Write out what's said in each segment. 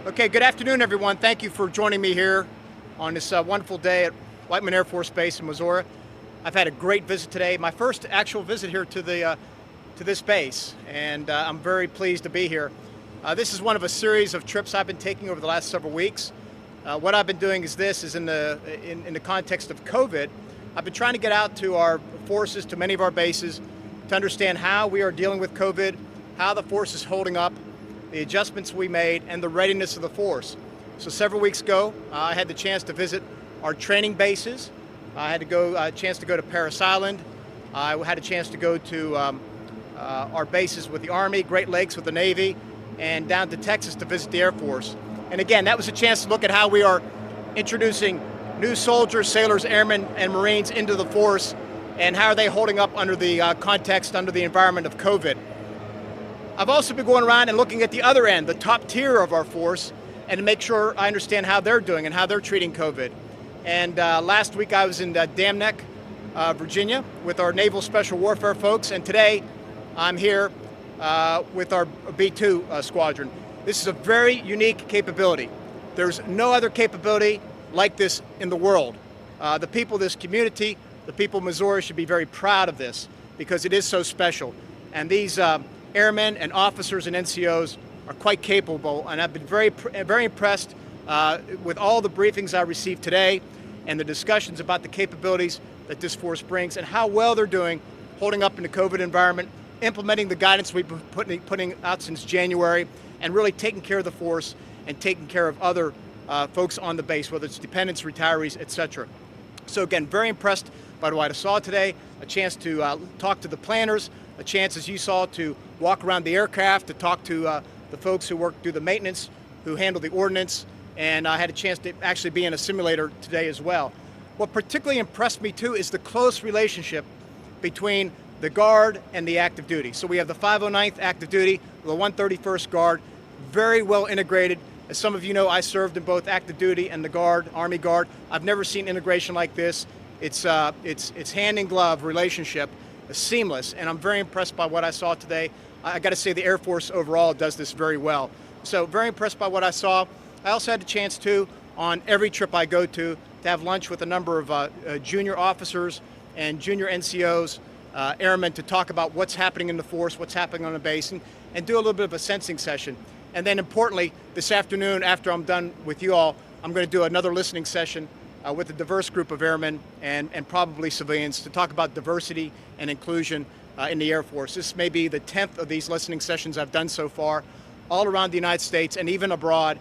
Okay, good afternoon, everyone. Thank you for joining me here on this wonderful day at Whiteman Air Force Base in Missouri. I've had a great visit today, my first actual visit here to this base, and I'm very pleased to be here. This is one of a series of trips I've been taking over the last several weeks. What I've been doing is in the context of COVID. I've been trying to get out to our forces, to many of our bases, to understand how we are dealing with COVID, how the force is holding up, the adjustments we made, and the readiness of the force. So several weeks ago, I had the chance to visit our training bases. I had a chance to go to Parris Island. I had a chance to go to our bases with the Army, Great Lakes with the Navy, and down to Texas to visit the Air Force. And again, that was a chance to look at how we are introducing new soldiers, sailors, airmen, and Marines into the force, and how are they holding up under the context, under the environment of COVID. I've also been going around and looking at the other end, the top tier of our force, and to make sure I understand how they're doing and how they're treating COVID. And last week I was in Dam Neck, Virginia, with our Naval Special Warfare folks, and today I'm here with our B-2 squadron. This is a very unique capability. There's no other capability like this in the world. The people of this community, the people of Missouri should be very proud of this because it is so special. And these airmen and officers and NCOs are quite capable, and I've been very impressed with all the briefings I received today and the discussions about the capabilities that this force brings and how well they're doing holding up in the COVID environment, implementing the guidance we've been putting out since January, and really taking care of the force and taking care of other folks on the base, whether it's dependents, retirees, etc. So again, very impressed by what I saw today, a chance to talk to the planners, a chance, as you saw, to walk around the aircraft, to talk to the folks who work through the maintenance, who handle the ordnance, and I had a chance to actually be in a simulator today as well. What particularly impressed me too is the close relationship between the Guard and the active duty. So we have the 509th active duty, the 131st Guard, very well integrated. As some of you know, I served in both active duty and the Guard, Army Guard. I've never seen integration like this. It's hand in glove relationship, seamless, and I'm very impressed by what I saw today. I got to say the Air Force overall does this very well. So very impressed by what I saw. I also had a chance too, on every trip I go to have lunch with a number of junior officers and junior NCOs, airmen, to talk about what's happening in the force, what's happening on the base, and do a little bit of a sensing session. And then importantly, this afternoon, after I'm done with you all, I'm going to do another listening session with a diverse group of airmen and probably civilians to talk about diversity and inclusion in the Air Force. This may be the 10th of these listening sessions I've done so far, all around the United States and even abroad,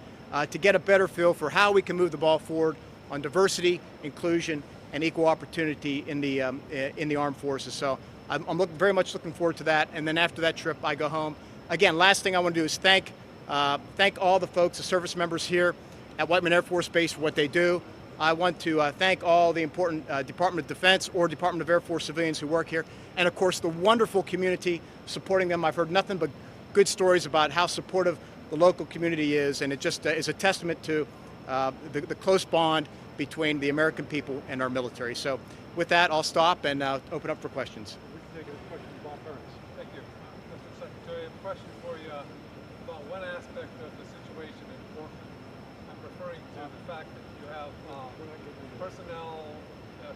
to get a better feel for how we can move the ball forward on diversity, inclusion, and equal opportunity in the armed forces. So I'm very much looking forward to that. And then after that trip, I go home. Again, last thing I want to do is thank all the folks, the service members here at Whiteman Air Force Base for what they do. I want to thank all the important Department of Defense or Department of Air Force civilians who work here, and of course the wonderful community supporting them. I've heard nothing but good stories about how supportive the local community is, and it just is a testament to the close bond between the American people and our military. So with that, I'll stop and open up for questions. We can take a question from Bob Burns. Thank you. Mr. Secretary, I have a question for you about one aspect of the situation in Portland. I'm referring to the fact that you have personnel,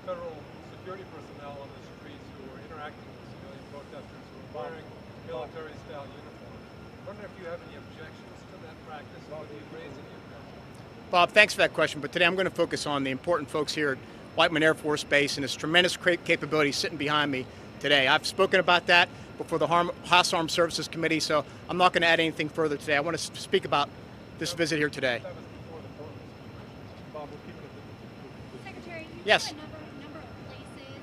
federal security personnel on the streets who are interacting with civilian protesters who are wearing military-style uniforms. I wonder if you have any objections to that practice, or do you raise any objections? Bob, thanks for that question, but today I'm going to focus on the important folks here at Whiteman Air Force Base and this tremendous capability sitting behind me today. I've spoken about that before the House Armed Services Committee, so I'm not going to add anything further today. I want to speak about this visit here today. That was before the Portland. Bob, we'll keep it at Secretary, you Yes. have a number of places.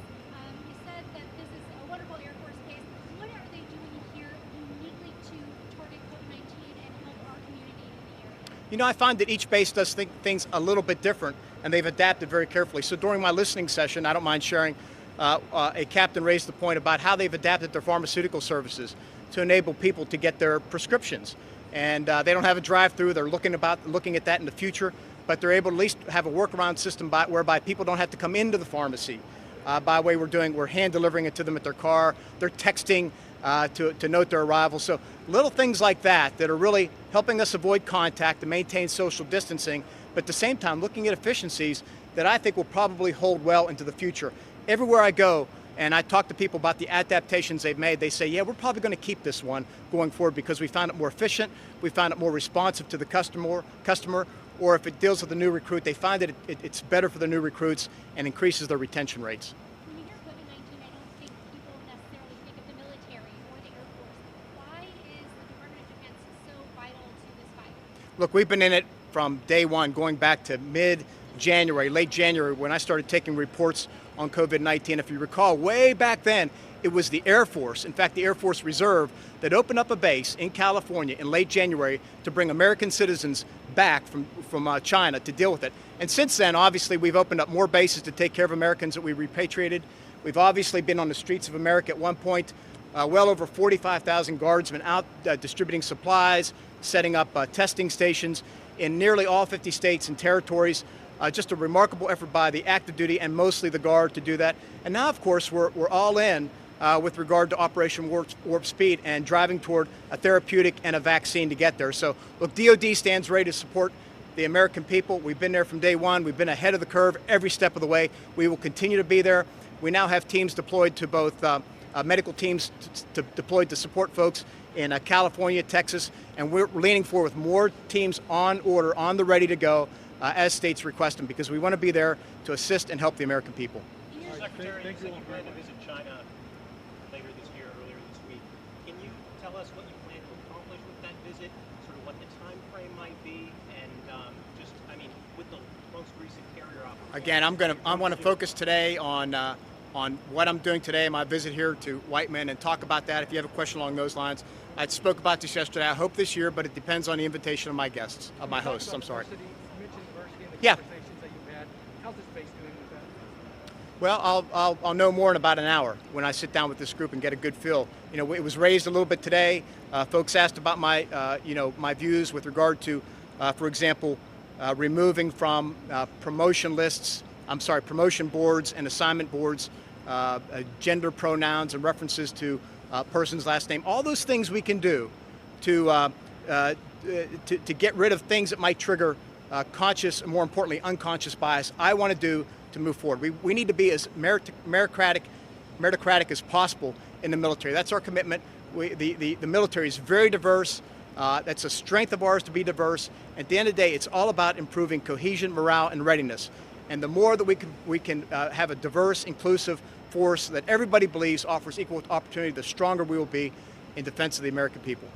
You said that this is a wonderful Air Force base. What are they doing here uniquely to target COVID-19 and help our community in the area? You know, I find that each base does things a little bit different, and they've adapted very carefully. So during my listening session, I don't mind sharing, a captain raised the point about how they've adapted their pharmaceutical services to enable people to get their prescriptions. And they don't have a drive-through. They're looking at that in the future, but they're able to at least have a workaround system whereby people don't have to come into the pharmacy. By the way, we're hand delivering it to them at their car. They're texting to note their arrival. So little things like that are really helping us avoid contact and maintain social distancing, but at the same time looking at efficiencies that I think will probably hold well into the future. Everywhere I go, and I talk to people about the adaptations they've made, they say, yeah, we're probably going to keep this one going forward because we found it more efficient, we found it more responsive to the customer, or if it deals with a new recruit, they find that it's better for the new recruits and increases their retention rates. When you hear COVID-19, I don't think people necessarily think of the military or the Air Force. Why is the Department of Defense so vital to this fight? Look, we've been in it from day one, going back to mid-January, late January, when I started taking reports on COVID-19. If you recall, way back then, it was the Air Force, in fact, the Air Force Reserve, that opened up a base in California in late January to bring American citizens back from China to deal with it. And since then, obviously, we've opened up more bases to take care of Americans that we repatriated. We've obviously been on the streets of America at one point. Well over 45,000 guardsmen out distributing supplies, setting up testing stations in nearly all 50 states and territories. Just a remarkable effort by the active duty and mostly the Guard to do that. And now, of course, we're all in with regard to Operation Warp Speed and driving toward a therapeutic and a vaccine to get there. So, look, DoD stands ready to support the American people. We've been there from day one. We've been ahead of the curve every step of the way. We will continue to be there. We now have teams deployed to both medical teams deployed to support folks in California, Texas, and we're leaning forward with more teams on order, on the ready to go, as states request them, because we want to be there to assist and help the American people. Secretary, you said you plan to visit China later this year, earlier this week. Can you tell us what you plan to accomplish with that visit, sort of what the time frame might be, and just, I mean, with the most recent carrier operation? Again, I want to focus today on what I'm doing today, my visit here to Whiteman, and talk about that. If you have a question along those lines, I spoke about this yesterday. I hope this year, but it depends on the invitation of my guests, of my hosts. I'm sorry. You mentioned diversity in the Yeah. conversations that you've had. How's this space doing with that? Well, I'll know more in about an hour when I sit down with this group and get a good feel. You know, it was raised a little bit today. Folks asked about my, my views with regard to, for example, removing from promotion boards and assignment boards, gender pronouns and references to person's last name. All those things we can do to get rid of things that might trigger conscious, and more importantly, unconscious bias. I want to do to move forward. We need to be as meritocratic as possible in the military. That's our commitment. The military is very diverse. That's a strength of ours to be diverse. At the end of the day, it's all about improving cohesion, morale, and readiness. And the more that we can have a diverse, inclusive force that everybody believes offers equal opportunity, the stronger we will be in defense of the American people.